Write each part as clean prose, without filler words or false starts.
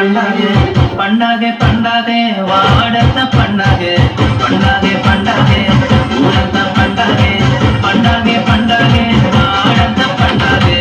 పండగే పండగే పండగే వాడంత పండగే పండగే పండగే ఊరంత పండగే పండగే పండగే వాడంత పండగే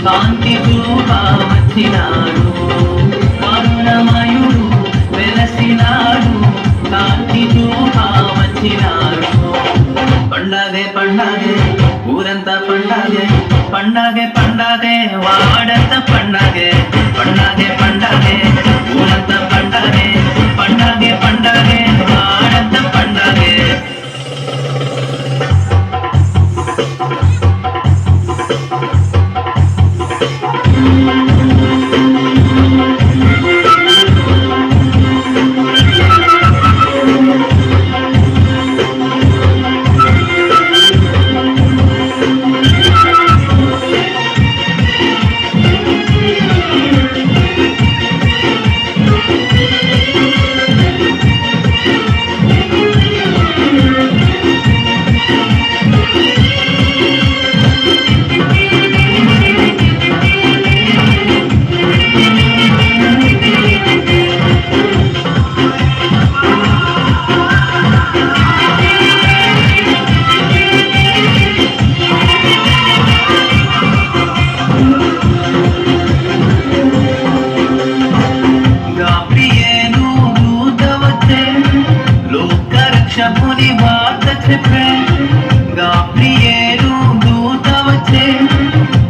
కాంతి చూప వచ్చినాడు కరుణమయుడు వెలసినాడు కాంతి చూప వచ్చినాడు పండగే పండగే ఊరంతా పండగే పండగే పండగే వాడంత పండగే పండగే పండగే ఊరంతా పండగే పండగే పండగే వాడంత పండగే రక్షకుని వార్త చెప్పే గాబ్రియేలు దూత వచ్చే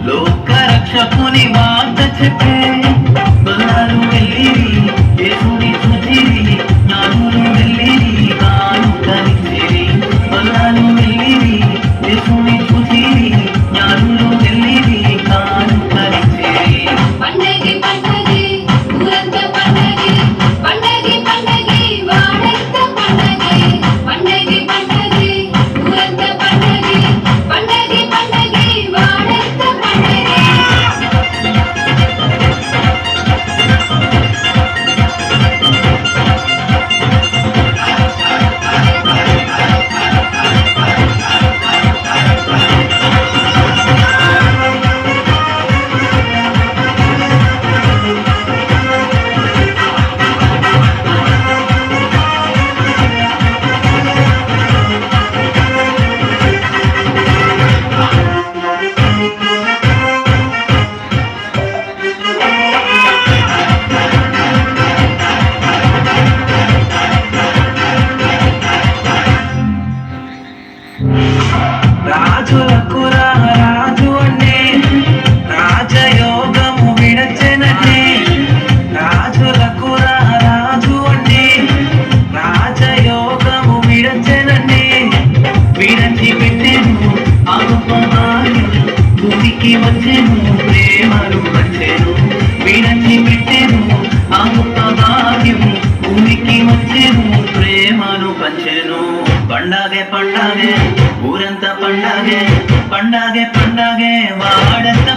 లోక రక్షకుని వార్త చెప్పే బలాలు వెళ్ళిరి యేసుని చూచిరి జ్ఞానులు వెళ్ళిరి తాను కలిసిరి బలాలు వెళ్ళిరి యేసుని చూచిరి జ్ఞానులు వెళ్ళిరి తాను కలిసిరి పండగే పండగే ఊరంత పండగే పండగే పండగే వాడంత పండగే పండగే పండగే ఊరంత పండగే పండగే పండగే వాడంత పండగే రాజులకు రాజు అనే రాజయోగము విడచెననే రాజులకు రాజు అనే రాజయోగము విడచెననే విడచి పెట్టెను ఆగుపమాని భూమికి వచ్చెను ప్రేమను వచ్చెను విడచి పెట్టెను ఆగుపమాన్యము భూమికి వచ్చెను ప్రేమను పంచెను పండగే పండగే ఊరంతా పండగే పండగే పండగే వాడంత